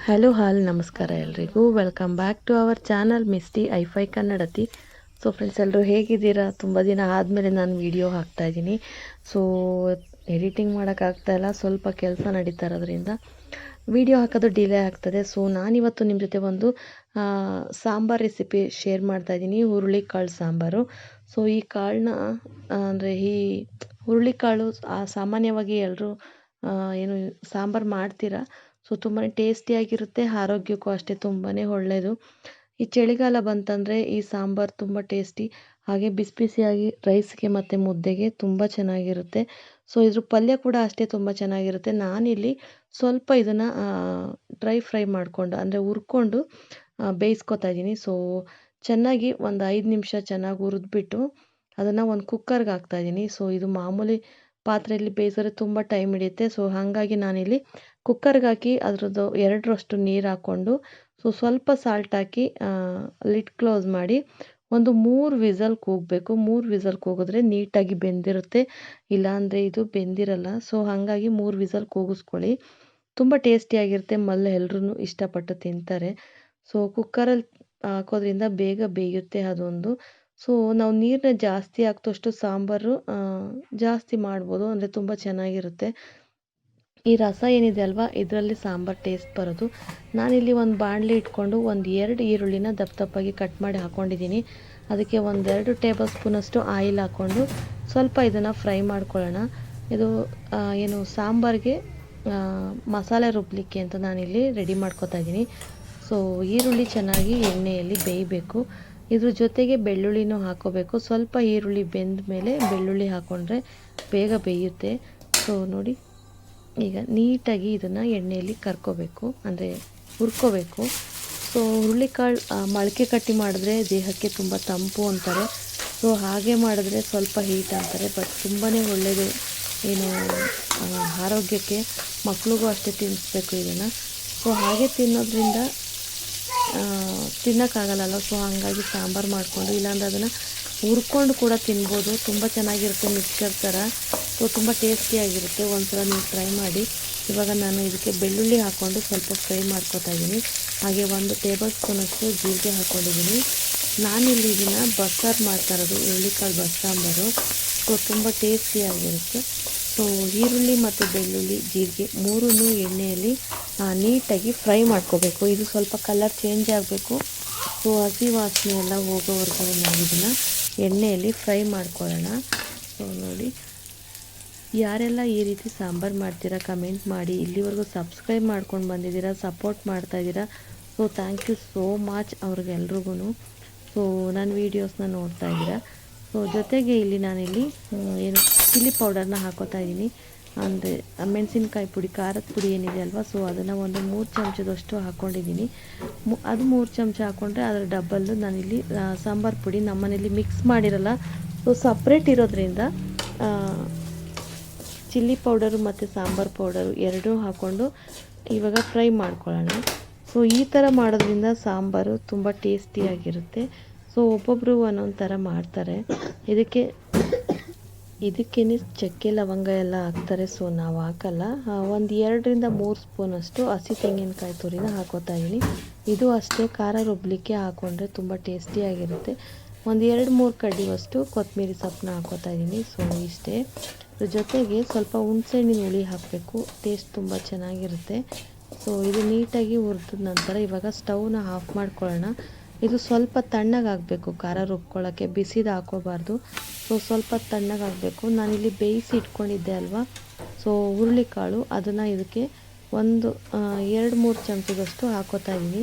Hello ನಮಸ್ಕಾರ ಎಲ್ರಿಗೂ. Welcome back to our channel ಮಿಸ್ಟಿ ಐಫೈ ಕನ್ನಡತಿ. ಸೊ ಫ್ರೆಂಡ್ಸ್, ಎಲ್ಲರೂ ಹೇಗಿದ್ದೀರಾ? ತುಂಬ ದಿನ ಆದಮೇಲೆ ನಾನು ವಿಡಿಯೋ ಹಾಕ್ತಾಯಿದ್ದೀನಿ. ಸೊ ಎಡಿಟಿಂಗ್ ಮಾಡೋಕ್ಕಾಗ್ತಾಯಿಲ್ಲ, ಸ್ವಲ್ಪ ಕೆಲಸ ನಡೀತಾ ಇರೋದ್ರಿಂದ ವಿಡಿಯೋ ಹಾಕೋದು ಡಿಲೇ ಆಗ್ತದೆ. ಸೊ ನಾನಿವತ್ತು ನಿಮ್ಮ ಜೊತೆ ಒಂದು ಸಾಂಬಾರು ರೆಸಿಪಿ ಶೇರ್ ಮಾಡ್ತಾಯಿದ್ದೀನಿ, ಹುರುಳಿಕಾಳು ಸಾಂಬಾರು. ಸೊ ಈ ಕಾಳನ್ನ ಅಂದರೆ ಈ ಹುರುಳಿಕಾಳು ಸಾಮಾನ್ಯವಾಗಿ ಎಲ್ಲರೂ ಏನು ಸಾಂಬಾರು ಮಾಡ್ತೀರಾ. ಸೊ ತುಂಬಾ ಟೇಸ್ಟಿಯಾಗಿರುತ್ತೆ, ಆರೋಗ್ಯಕ್ಕೂ ಅಷ್ಟೇ ತುಂಬಾ ಒಳ್ಳೆಯದು. ಈ ಚಳಿಗಾಲ ಬಂತಂದರೆ ಈ ಸಾಂಬಾರು ತುಂಬ ಟೇಸ್ಟಿ, ಹಾಗೆ ಬಿಸಿ ಬಿಸಿಯಾಗಿ ರೈಸ್ಗೆ ಮತ್ತು ಮುದ್ದೆಗೆ ತುಂಬ ಚೆನ್ನಾಗಿರುತ್ತೆ. ಸೊ ಇದ್ರ ಪಲ್ಯ ಕೂಡ ಅಷ್ಟೇ ತುಂಬ ಚೆನ್ನಾಗಿರುತ್ತೆ. ನಾನಿಲ್ಲಿ ಸ್ವಲ್ಪ ಇದನ್ನು ಡ್ರೈ ಫ್ರೈ ಮಾಡಿಕೊಂಡು ಅಂದರೆ ಹುರ್ಕೊಂಡು ಬೇಯಿಸ್ಕೊತಾ ಇದ್ದೀನಿ. ಸೊ ಚೆನ್ನಾಗಿ ಒಂದು 5 ನಿಮಿಷ ಚೆನ್ನಾಗಿ ಹುರಿದ್ಬಿಟ್ಟು ಅದನ್ನು ಒಂದು ಕುಕ್ಕರ್ಗೆ ಹಾಕ್ತಾಯಿದ್ದೀನಿ. ಸೊ ಇದು ಮಾಮೂಲಿ ಪಾತ್ರೆಯಲ್ಲಿ ಬೇಯಿಸಿದ್ರೆ ತುಂಬ ಟೈಮ್ ಹಿಡಿಯುತ್ತೆ. ಸೊ ಹಾಗಾಗಿ ನಾನಿಲ್ಲಿ ಕುಕ್ಕರ್ಗೆ ಹಾಕಿ ಅದರದ್ದು 2ರಷ್ಟು ನೀರು ಹಾಕ್ಕೊಂಡು ಸ್ವಲ್ಪ ಸಾಲ್ಟ್ ಹಾಕಿ ಲಿಡ್ ಕ್ಲೋಸ್ ಮಾಡಿ ಒಂದು 3 ವಿಸಲ್ ಕೂಗಬೇಕು. 3 ವಿಸಲ್ ಕೂಗಿದ್ರೆ ನೀಟಾಗಿ ಬೆಂದಿರುತ್ತೆ, ಇಲ್ಲಾಂದರೆ ಇದು ಬೆಂದಿರಲ್ಲ. ಸೊ ಹಾಗಾಗಿ 3 ವಿಸಲ್ ಕೂಗಿಸ್ಕೊಳ್ಳಿ, ತುಂಬ ಟೇಸ್ಟಿಯಾಗಿರುತ್ತೆ. ಎಲ್ಲರೂ ಇಷ್ಟಪಟ್ಟು ತಿಂತಾರೆ. ಸೊ ಕುಕ್ಕರಲ್ಲಿ ಹಾಕೋದ್ರಿಂದ ಬೇಗ ಬೇಯುತ್ತೆ ಅದೊಂದು. ಸೊ ನಾವು ನೀರನ್ನ ಜಾಸ್ತಿ ಹಾಕ್ದಷ್ಟು ಸಾಂಬಾರು ಜಾಸ್ತಿ ಮಾಡ್ಬೋದು, ಅಂದರೆ ತುಂಬ ಚೆನ್ನಾಗಿರುತ್ತೆ. ಈ ರಸ ಏನಿದೆ ಅಲ್ವಾ, ಇದರಲ್ಲಿ ಸಾಂಬಾರು ಟೇಸ್ಟ್ ಬರೋದು. ನಾನಿಲ್ಲಿ ಒಂದು ಬಾಣಲಿ ಇಟ್ಕೊಂಡು 2 ಈರುಳ್ಳಿನ ದಪ್ಪಾಗಿ ಕಟ್ ಮಾಡಿ ಹಾಕ್ಕೊಂಡಿದ್ದೀನಿ. ಅದಕ್ಕೆ 2 ಟೇಬಲ್ ಸ್ಪೂನಷ್ಟು ಆಯಿಲ್ ಹಾಕ್ಕೊಂಡು ಸ್ವಲ್ಪ ಇದನ್ನು ಫ್ರೈ ಮಾಡ್ಕೊಳ್ಳೋಣ. ಇದು ಏನು ಸಾಂಬಾರಿಗೆ ಮಸಾಲೆ ರುಬ್ಬಲಿಕ್ಕೆ ಅಂತ ನಾನಿಲ್ಲಿ ರೆಡಿ ಮಾಡ್ಕೊತಾ ಇದ್ದೀನಿ. ಸೊ ಈರುಳ್ಳಿ ಚೆನ್ನಾಗಿ ಎಣ್ಣೆಯಲ್ಲಿ ಬೇಯಬೇಕು. ಇದ್ರ ಜೊತೆಗೆ ಬೆಳ್ಳುಳ್ಳಿನೂ ಹಾಕ್ಕೋಬೇಕು. ಸ್ವಲ್ಪ ಈರುಳ್ಳಿ ಬೆಂದ ಮೇಲೆ ಬೆಳ್ಳುಳ್ಳಿ ಹಾಕ್ಕೊಂಡ್ರೆ ಬೇಗ ಬೇಯುತ್ತೆ. ಸೊ ನೋಡಿ, ಈಗ ನೀಟಾಗಿ ಇದನ್ನು ಎಣ್ಣೆಯಲ್ಲಿ ಕರ್ಕೋಬೇಕು, ಅಂದರೆ ಹುರ್ಕೋಬೇಕು. ಸೊ ಹುರುಳಿಕಾಳು ಮೊಳಕೆ ಕಟ್ಟಿ ಮಾಡಿದ್ರೆ ದೇಹಕ್ಕೆ ತುಂಬ ತಂಪು ಅಂತಾರೆ. ಸೊ ಹಾಗೆ ಮಾಡಿದ್ರೆ ಸ್ವಲ್ಪ ಹೀಟ್ ಅಂತಾರೆ, ಬಟ್ ತುಂಬಾ ಒಳ್ಳೆಯದು ಏನು ಆರೋಗ್ಯಕ್ಕೆ. ಮಕ್ಳಿಗೂ ಅಷ್ಟೇ ತಿನ್ನಿಸ್ಬೇಕು ಇದನ್ನು. ಸೊ ಹಾಗೆ ತಿನ್ನೋದ್ರಿಂದ ತಿನ್ನೋಕ್ಕಾಗಲ್ಲ. ಸೊ ಹಾಗಾಗಿ ಸಾಂಬಾರು ಮಾಡಿಕೊಂಡು, ಇಲ್ಲಾಂದರೆ ಅದನ್ನು ಹುರ್ಕೊಂಡು ಕೂಡ ತಿನ್ಬೋದು, ತುಂಬ ಚೆನ್ನಾಗಿರುತ್ತೆ ಮಿಕ್ಸರ್ ಥರ. ಸೊ ತುಂಬ ಟೇಸ್ಟಿಯಾಗಿರುತ್ತೆ, ಒಂದ್ಸಲ ನೀವು ಟ್ರೈ ಮಾಡಿ. ಇವಾಗ ನಾನು ಇದಕ್ಕೆ ಬೆಳ್ಳುಳ್ಳಿ ಹಾಕ್ಕೊಂಡು ಸ್ವಲ್ಪ ಫ್ರೈ ಮಾಡ್ಕೊತಾ ಇದ್ದೀನಿ. ಹಾಗೆ 1 ಟೇಬಲ್ ಸ್ಪೂನಷ್ಟು ಜೀರಿಗೆ ಹಾಕ್ಕೊಂಡಿದ್ದೀನಿ. ನಾನಿಲ್ಲಿ ಇದನ್ನು ಬಸ್ಸಾರು ಮಾಡ್ತಾ ಇರೋದು, ಹುರುಳಿಕಾಳು ಬಸ್ಸಾಂಬಾರು. ಸೊ ತುಂಬ ಟೇಸ್ಟಿಯಾಗಿರುತ್ತೆ. ಸೊ ಈರುಳ್ಳಿ ಮತ್ತು ಬೆಳ್ಳುಳ್ಳಿ ಜೀರಿಗೆ 3 ಎಣ್ಣೆಯಲ್ಲಿ ನೀಟಾಗಿ ಫ್ರೈ ಮಾಡ್ಕೋಬೇಕು. ಇದು ಸ್ವಲ್ಪ ಕಲರ್ ಚೇಂಜ್ ಆಗಬೇಕು. ಸೊ ಹಸಿ ವಾಸನೆ ಎಲ್ಲ ಹೋಗೋವರೆಗೂ ನಾವು ಇದನ್ನು ಎಣ್ಣೆಯಲ್ಲಿ ಫ್ರೈ ಮಾಡ್ಕೊಳ್ಳೋಣ. ಸೊ ನೋಡಿ, ಯಾರೆಲ್ಲ ಈ ರೀತಿ ಸಾಂಬಾರು ಮಾಡ್ತೀರಾ ಕಮೆಂಟ್ ಮಾಡಿ. ಇಲ್ಲಿವರೆಗೂ ಸಬ್ಸ್ಕ್ರೈಬ್ ಮಾಡ್ಕೊಂಡು ಬಂದಿದ್ದೀರಾ, ಸಪೋರ್ಟ್ ಮಾಡ್ತಾಯಿದ್ದೀರಾ. So thank you so much ಅವ್ರಿಗೆಲ್ರಿಗೂ. ಸೊ ನನ್ನ ವೀಡಿಯೋಸ್ನ ನೋಡ್ತಾ ಇದ್ದೀರಾ. ಸೊ ಜೊತೆಗೆ ಇಲ್ಲಿ ನಾನಿಲ್ಲಿ ಏನು ಚಿಲ್ಲಿ ಪೌಡರ್ನ ಹಾಕೋತಾ ಇದ್ದೀನಿ, ಅಂದರೆ ಮೆಣಸಿನ್ಕಾಯಿ ಪುಡಿ, ಖಾರದ ಪುಡಿ ಏನಿದೆ ಅಲ್ವಾ, ಸೊ ಅದನ್ನು ಒಂದು 3 ಚಮಚದಷ್ಟು ಹಾಕ್ಕೊಂಡಿದ್ದೀನಿ. ಅದು 3 ಚಮಚ ಹಾಕ್ಕೊಂಡ್ರೆ ಅದರ ಡಬ್ಬಲ್ಲು ನಾನಿಲ್ಲಿ ಸಾಂಬಾರು ಪುಡಿ ನಮ್ಮನೇಲಿ ಮಿಕ್ಸ್ ಮಾಡಿರಲ್ಲ. ಸೊ ಸಪ್ರೇಟ್ ಇರೋದ್ರಿಂದ ಚಿಲ್ಲಿ ಪೌಡರು ಮತ್ತು ಸಾಂಬಾರು ಪೌಡರು ಎರಡೂ ಹಾಕ್ಕೊಂಡು ಇವಾಗ ಫ್ರೈ ಮಾಡ್ಕೊಳ್ಳೋಣ. ಸೊ ಈ ಥರ ಮಾಡೋದ್ರಿಂದ ಸಾಂಬಾರು ತುಂಬ ಟೇಸ್ಟಿಯಾಗಿರುತ್ತೆ. ಸೊ ಒಬ್ಬೊಬ್ಬರು ಒಂದೊಂದು ಥರ ಮಾಡ್ತಾರೆ. ಇದಕ್ಕೇನೆ ಚಕ್ಕೆ ಲವಂಗ ಎಲ್ಲ ಹಾಕ್ತಾರೆ. ಸೊ ನಾವು ಹಾಕಲ್ಲ. 2-3 ಸ್ಪೂನಷ್ಟು ಹಸಿ ತೆಂಗಿನಕಾಯಿ ತುರಿನ ಹಾಕೋತಾ ಇದ್ದೀನಿ. ಇದು ಅಷ್ಟೇ ಖಾರ ರುಬ್ಬಲಿಕ್ಕೆ ಹಾಕ್ಕೊಂಡ್ರೆ ತುಂಬ ಟೇಸ್ಟಿಯಾಗಿರುತ್ತೆ. 2-3 ಕಡ್ಡಿಯಷ್ಟು ಕೊತ್ತಂಬರಿ ಸೊಪ್ಪನ್ನ ಹಾಕೋತಾ ಇದ್ದೀನಿ. ಸೊ ಇಷ್ಟೇ. ಜೊತೆಗೆ ಸ್ವಲ್ಪ ಹುಣಸೆಹಣ್ಣಿನ ಹುಳಿ ಹಾಕಬೇಕು, ಟೇಸ್ಟ್ ತುಂಬ ಚೆನ್ನಾಗಿರುತ್ತೆ. ಸೊ ಇದು ನೀಟಾಗಿ ಹುರಿದ ನಂತರ ಇವಾಗ ಸ್ಟವ್ನ ಆಫ್ ಮಾಡ್ಕೊಳ್ಳೋಣ. ಇದು ಸ್ವಲ್ಪ ತಣ್ಣಗಾಗಬೇಕು, ಖಾರ ರುಬ್ಕೊಳ್ಳೋಕ್ಕೆ ಬಿಸಿದು ಹಾಕೋಬಾರ್ದು. ಸೊ ಸ್ವಲ್ಪ ತಣ್ಣಗಾಗಬೇಕು. ನಾನಿಲ್ಲಿ ಬೇಯಿಸಿ ಇಟ್ಕೊಂಡಿದ್ದೆ ಅಲ್ವಾ, ಸೊ ಹುರುಳಿಕಾಳು ಅದನ್ನು ಇದಕ್ಕೆ 2-3 ಚಮಚದಷ್ಟು ಹಾಕೋತಾ ಇದ್ದೀನಿ.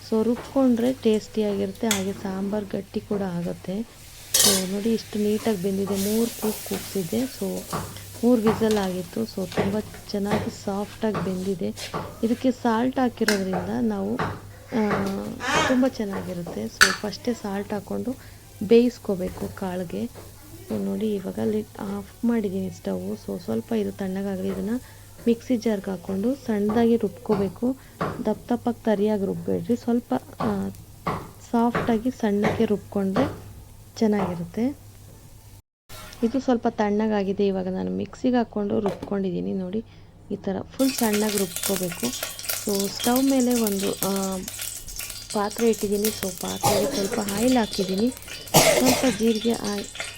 ಸೊ ರುಬ್ಕೊಂಡ್ರೆ ಟೇಸ್ಟಿಯಾಗಿರುತ್ತೆ, ಹಾಗೆ ಸಾಂಬಾರು ಗಟ್ಟಿ ಕೂಡ ಆಗುತ್ತೆ. ಸೊ ನೋಡಿ, ಇಷ್ಟು ನೀಟಾಗಿ ಬೆಂದಿದೆ. 3 ಕೂಗ್ಸಿದ್ದೆ. ಸೊ 3 ವಿಸಲ್ ಆಗಿತ್ತು. ಸೊ ತುಂಬ ಚೆನ್ನಾಗಿ ಸಾಫ್ಟಾಗಿ ಬೆಂದಿದೆ. ಇದಕ್ಕೆ ಸಾಲ್ಟ್ ಹಾಕಿರೋದ್ರಿಂದ ನಾವು ತುಂಬ ಚೆನ್ನಾಗಿರುತ್ತೆ. ಸೊ ಫಸ್ಟೇ ಸಾಲ್ಟ್ ಹಾಕ್ಕೊಂಡು ಬೇಯಿಸ್ಕೋಬೇಕು ಕಾಳಿಗೆ. ಸೊ ನೋಡಿ, ಇವಾಗ ಲಿಡ್ ಆಫ್ ಮಾಡಿದ್ದೀನಿ ಸ್ಟವ್ವು. ಸೊ ಸ್ವಲ್ಪ ಇದು ತಣ್ಣಗಾಗಲಿ. ಇದನ್ನು ಮಿಕ್ಸಿ ಜಾರ್ಗೆ ಹಾಕ್ಕೊಂಡು ಸಣ್ಣದಾಗಿ ರುಬ್ಕೋಬೇಕು. ದಪ್ಪಗೆ ತರಿಯಾಗಿ ರುಬ್ಬೇಡ್ರಿ, ಸ್ವಲ್ಪ ಸಾಫ್ಟಾಗಿ ಸಣ್ಣಕ್ಕೆ ರುಬ್ಕೊಂಡ್ರೆ ಚೆನ್ನಾಗಿರುತ್ತೆ. ಇದು ಸ್ವಲ್ಪ ತಣ್ಣಗಾಗಿದೆ. ಇವಾಗ ನಾನು ಮಿಕ್ಸಿಗೆ ಹಾಕ್ಕೊಂಡು ರುಬ್ಕೊಂಡಿದ್ದೀನಿ ನೋಡಿ. ಈ ಥರ ಫುಲ್ ಸಣ್ಣಗೆ ರುಬ್ಕೋಬೇಕು. ಸೊ ಸ್ಟವ್ ಮೇಲೆ ಒಂದು ಪಾತ್ರೆ ಇಟ್ಟಿದ್ದೀನಿ. ಸೊ ಪಾತ್ರೆಗೆ ಸ್ವಲ್ಪ ಆಯಿಲ್ ಹಾಕಿದ್ದೀನಿ, ಸ್ವಲ್ಪ ಜೀರಿಗೆ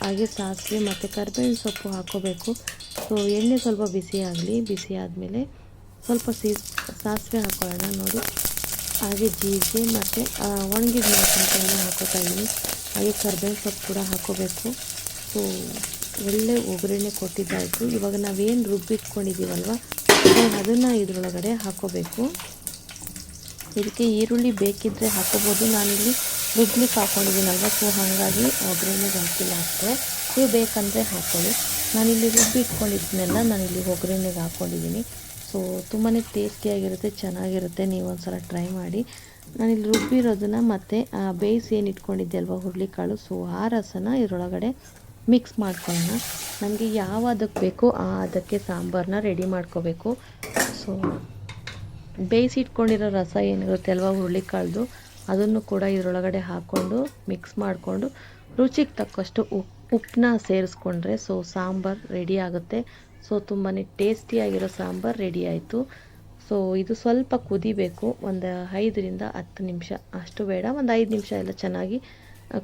ಹಾಗೆ ಸಾಸಿವೆ ಮತ್ತು ಕರಿಬೇವಿನ ಸೊಪ್ಪು ಹಾಕ್ಕೋಬೇಕು. ಸೊ ಎಣ್ಣೆ ಸ್ವಲ್ಪ ಬಿಸಿ ಆಗಲಿ. ಬಿಸಿ ಆದಮೇಲೆ ಸ್ವಲ್ಪ ಸಾಸಿವೆ ಹಾಕ್ಕೊಳ್ಳೋಣ. ನೋಡಿ, ಹಾಗೆ ಜೀರಿಗೆ ಮತ್ತು ಒಣಗಿದ ಮೆಣಸಿನಕಾಯಿನ ಹಾಕೋತಾ ಇದ್ದೀನಿ. ಹಾಗೆ ಕರಿಬೇವಿನ ಸೊಪ್ಪು ಕೂಡ ಹಾಕ್ಕೋಬೇಕು. ಸೊ ಒಳ್ಳೆ ಒಗ್ಗರಣೆ ಕೊಟ್ಟಿದ್ದಾಯಿತು. ಇವಾಗ ನಾವೇನು ರುಬ್ಬಿಟ್ಕೊಂಡಿದ್ದೀವಲ್ವ, ಸೊ ಅದನ್ನು ಇದರೊಳಗಡೆ ಹಾಕ್ಕೋಬೇಕು. ಇದಕ್ಕೆ ಈರುಳ್ಳಿ ಬೇಕಿದ್ದರೆ ಹಾಕೋಬೋದು. ನಾನಿಲ್ಲಿ ರುಬ್ಲಿಕ್ಕೆ ಹಾಕ್ಕೊಂಡಿದ್ದೀನಲ್ವ, ಸೊ ಹಾಗಾಗಿ ಒಗ್ಗರಣೆಗೆ ಹಾಕಿಲ್ಲ ಅಷ್ಟೇ. ನೀವು ಬೇಕಂದರೆ ಹಾಕ್ಕೊಳ್ಳಿ. ನಾನಿಲ್ಲಿ ರುಬ್ಬಿ ಇಟ್ಕೊಂಡಿದ್ದನ್ನೆಲ್ಲ ನಾನಿಲ್ಲಿ ಒಗ್ಗರಣೆಗೆ ಹಾಕ್ಕೊಂಡಿದ್ದೀನಿ. ಸೊ ತುಂಬಾ ಟೇಸ್ಟಿಯಾಗಿರುತ್ತೆ, ಚೆನ್ನಾಗಿರುತ್ತೆ. ನೀವು ಒಂದು ಸಲ ಟ್ರೈ ಮಾಡಿ. ನಾನಿಲ್ಲಿ ರುಬ್ಬಿರೋದನ್ನು ಮತ್ತು ಬೇಯಿಸಿ ಏನು ಇಟ್ಕೊಂಡಿದ್ದೆ ಅಲ್ವ ಹುರುಳಿಕಾಳು, ಸೊ ಆ ರಸನ ಇದರೊಳಗಡೆ ಮಿಕ್ಸ್ ಮಾಡ್ಕೊಳ್ಳೋಣ. ನಮಗೆ ಯಾವ ಅದಕ್ಕೆ ಬೇಕೋ ಅದಕ್ಕೆ ಸಾಂಬಾರನ್ನ ರೆಡಿ ಮಾಡ್ಕೋಬೇಕು. ಸೊ ಬೇಯಿಸಿ ಇಟ್ಕೊಂಡಿರೋ ರಸ ಏನಿರುತ್ತೆ ಅಲ್ವ ಹುರುಳಿಕಾಳ್ದು, ಅದನ್ನು ಕೂಡ ಇದರೊಳಗಡೆ ಹಾಕ್ಕೊಂಡು ಮಿಕ್ಸ್ ಮಾಡಿಕೊಂಡು ರುಚಿಗೆ ತಕ್ಕಷ್ಟು ಉಪ್ಪನ್ನ ಸೇರಿಸ್ಕೊಂಡ್ರೆ ಸೊ ಸಾಂಬಾರು ರೆಡಿ ಆಗುತ್ತೆ. ಸೊ ತುಂಬಾ ಟೇಸ್ಟಿಯಾಗಿರೋ ಸಾಂಬಾರು ರೆಡಿ ಆಯಿತು. ಸೊ ಇದು ಸ್ವಲ್ಪ ಕುದಿಬೇಕು, ಒಂದು 5ರಿಂದ 10 ನಿಮಿಷ, ಅಷ್ಟು ಬೇಡ, ಒಂದು 5 ನಿಮಿಷ ಎಲ್ಲ ಚೆನ್ನಾಗಿ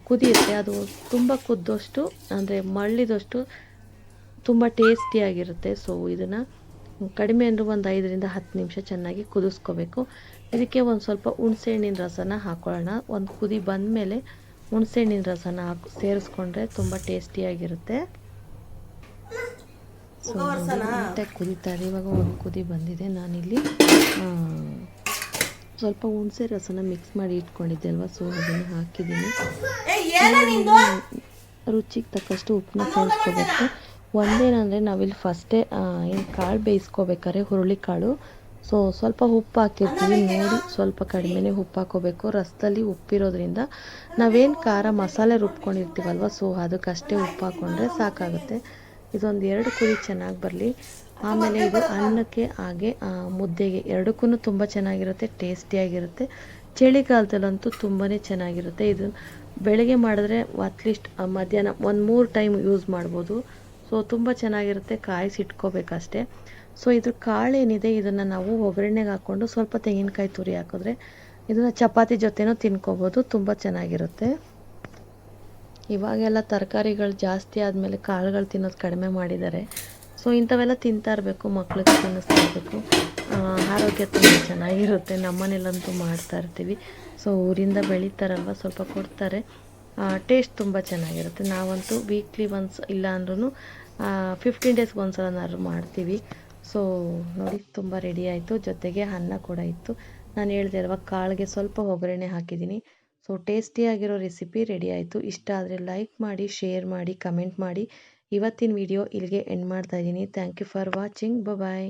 ಕುದಿಯುತ್ತೆ. ಅದು ತುಂಬ ಕುದ್ದಷ್ಟು ಅಂದರೆ ಮಳ್ಳಿದಷ್ಟು ತುಂಬ ಟೇಸ್ಟಿಯಾಗಿರುತ್ತೆ. ಸೊ ಇದನ್ನು ಕಡಿಮೆ ಅಂದರೆ ಒಂದು 5ರಿಂದ 10 ನಿಮಿಷ ಚೆನ್ನಾಗಿ ಕುದಿಸ್ಕೋಬೇಕು. ಇದಕ್ಕೆ ಒಂದು ಸ್ವಲ್ಪ ಹುಣಸೆಹಣ್ಣಿನ ರಸನ ಹಾಕ್ಕೊಳ್ಳೋಣ. ಒಂದು ಕುದಿ ಬಂದಮೇಲೆ ಹುಣಸೆಹಣ್ಣಿನ ರಸನ ಸೇರಿಸ್ಕೊಂಡ್ರೆ ತುಂಬ ಟೇಸ್ಟಿಯಾಗಿರುತ್ತೆ. ಸೊ ನೀಟಾಗಿ ಕುದೀತಾ ಇದೆ. ಇವಾಗ ಒಂದು ಕುದಿ ಬಂದಿದೆ. ನಾನಿಲ್ಲಿ ಸ್ವಲ್ಪ ಹುಣಸೆ ರಸನ ಮಿಕ್ಸ್ ಮಾಡಿ ಇಟ್ಕೊಂಡಿದ್ದೆ ಅಲ್ವಾ, ಸೊ ಅದನ್ನು ಹಾಕಿದ್ದೀನಿ. ರುಚಿಗೆ ತಕ್ಕಷ್ಟು ಉಪ್ಪನ್ನ ಸೇರಿಸ್ಕೋಬೇಕು. ಒಂದೇನಂದರೆ ನಾವಿಲ್ಲಿ ಫಸ್ಟೇ ಏನು ಕಾಳು ಬೇಯಿಸ್ಕೋಬೇಕಾದ್ರೆ ಹುರುಳಿಕಾಳು, ಸೊ ಸ್ವಲ್ಪ ಉಪ್ಪು ಹಾಕಿರ್ತೀವಿ, ನೋಡಿ ಸ್ವಲ್ಪ ಕಡಿಮೆನೇ ಉಪ್ಪು ಹಾಕೋಬೇಕು. ರಸದಲ್ಲಿ ಉಪ್ಪಿರೋದ್ರಿಂದ ನಾವೇನು ಖಾರ ಮಸಾಲೆ ರುಬ್ಕೊಂಡಿರ್ತೀವಲ್ವ, ಸೊ ಅದಕ್ಕಷ್ಟೇ ಉಪ್ಪು ಹಾಕ್ಕೊಂಡ್ರೆ ಸಾಕಾಗುತ್ತೆ. ಇದೊಂದು 2 ಕುದಿ ಚೆನ್ನಾಗಿ ಬರಲಿ. ಆಮೇಲೆ ಇದು ಅನ್ನಕ್ಕೆ ಹಾಗೆ ಮುದ್ದೆಗೆ ಎರಡಕ್ಕೂ ತುಂಬ ಚೆನ್ನಾಗಿರುತ್ತೆ, ಟೇಸ್ಟಿಯಾಗಿರುತ್ತೆ. ಚಳಿಗಾಲದಲ್ಲಂತೂ ತುಂಬಾ ಚೆನ್ನಾಗಿರುತ್ತೆ. ಇದು ಬೆಳಗ್ಗೆ ಮಾಡಿದ್ರೆ ಅಟ್ಲೀಸ್ಟ್ ಮಧ್ಯಾಹ್ನ ಒಂದು 3 ಟೈಮ್ ಯೂಸ್ ಮಾಡ್ಬೋದು. ಸೊ ತುಂಬ ಚೆನ್ನಾಗಿರುತ್ತೆ, ಕಾಯಿಸಿಟ್ಕೋಬೇಕಷ್ಟೇ. ಸೊ ಇದ್ರ ಕಾಳು ಏನಿದೆ ಇದನ್ನು ನಾವು ಒಗ್ಗರಣೆಗೆ ಹಾಕ್ಕೊಂಡು ಸ್ವಲ್ಪ ತೆಂಗಿನಕಾಯಿ ತುರಿ ಹಾಕಿದ್ರೆ ಇದನ್ನು ಚಪಾತಿ ಜೊತೆನೂ ತಿನ್ಕೋಬೋದು, ತುಂಬ ಚೆನ್ನಾಗಿರುತ್ತೆ. ಇವಾಗೆಲ್ಲ ತರಕಾರಿಗಳು ಜಾಸ್ತಿ ಆದಮೇಲೆ ಕಾಳುಗಳು ತಿನ್ನೋದು ಕಡಿಮೆ ಮಾಡಿದ್ದಾರೆ. ಸೊ ಇಂಥವೆಲ್ಲ ತಿಂತಾ ಇರಬೇಕು, ಮಕ್ಳಿಗೆ ತಿನ್ನಿಸ್ತಾ ಇರಬೇಕು. ಆರೋಗ್ಯ ತುಂಬ ಚೆನ್ನಾಗಿರುತ್ತೆ. ನಮ್ಮನೇಲಂತೂ ಮಾಡ್ತಾ ಇರ್ತೀವಿ. ಸೊ ಊರಿಂದ ಬೆಳೀತಾರಲ್ವ, ಸ್ವಲ್ಪ ಕೊಡ್ತಾರೆ, ಟೇಸ್ಟ್ ತುಂಬ ಚೆನ್ನಾಗಿರುತ್ತೆ. ನಾವಂತೂ ವೀಕ್ಲಿ ಒನ್ಸ್ ಇಲ್ಲ ಅಂದ್ರೂ 15 ಡೇಸ್ಗೆ ಒಂದ್ಸಲನಾದ್ರು ಮಾಡ್ತೀವಿ. ಸೊ ನೋಡಿ, ತುಂಬ ರೆಡಿ ಆಯಿತು. ಜೊತೆಗೆ ಅನ್ನ ಕೂಡ ಇತ್ತು. ನಾನು ಹೇಳಿದೆ ಅಲ್ವಾ, ಕಾಳಿಗೆ ಸ್ವಲ್ಪ ಒಗ್ಗರಣೆ ಹಾಕಿದ್ದೀನಿ. ಸೊ ಟೇಸ್ಟಿಯಾಗಿರೋ ರೆಸಿಪಿ ರೆಡಿ ಆಯಿತು. ಇಷ್ಟ ಆದರೆ ಲೈಕ್ ಮಾಡಿ, ಶೇರ್ ಮಾಡಿ, ಕಮೆಂಟ್ ಮಾಡಿ. ಇವತ್ತಿನ ವಿಡಿಯೋ ಇಲ್ಲಿಗೆ ಎಂಡ್ ಮಾಡ್ತಾ ಇದ್ದೀನಿ. Thank you for watching. Bye.